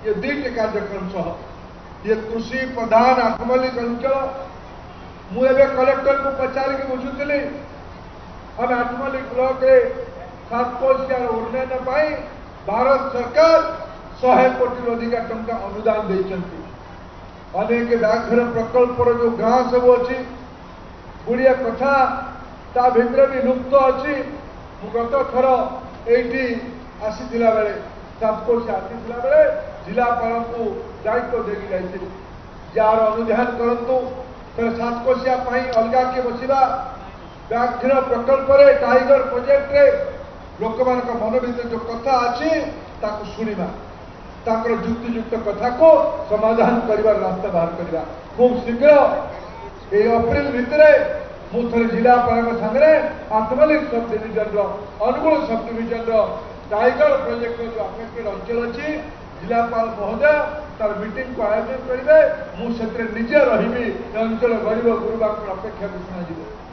ये दुईट कार्यक्रम सह ये कृषि प्रधान आत्मलिक अंचल मुझे कलेक्टर को पचार के बुझुली हम आत्मलिक ब्लॉक सातकोशियार उन्नयन पाई भारत सरकार 100 कोटी अधिका टंका अनुदान देइछन्ति अनेक व्याघ्र प्रकल्पर जो गाँ सब अच्छी गुड़िया कथा ता भितर भी लुप्त अच्छी गत थर ये आसीला बेले सातकोशी आसीला बेले जिलापाल को दायित्व देकी जाइए जार अनुधान करूँ फिर सातकोशिया अलगा किए बसवा व्याघ्र प्रकल्प टाइगर प्रोजेक्ट रे लोक मान मन भर जो कथा अच्छी शुणा ताकर युक्तियुक्त कथा को समाधान कर रास्ता बाहर करवा खूब शीघ्र ये अप्रैल भितर मुझे जिलापाल सामने आत्मलिक सब division Anugul sub division tiger project जो अफेक्टेड अंचल अच्छी जिलापाल महोदय तार मीटिंग को आयोजन करेंगे मुझे निजे रही अंचल गरीब गुरुबाक अपेक्षा भी शुणा।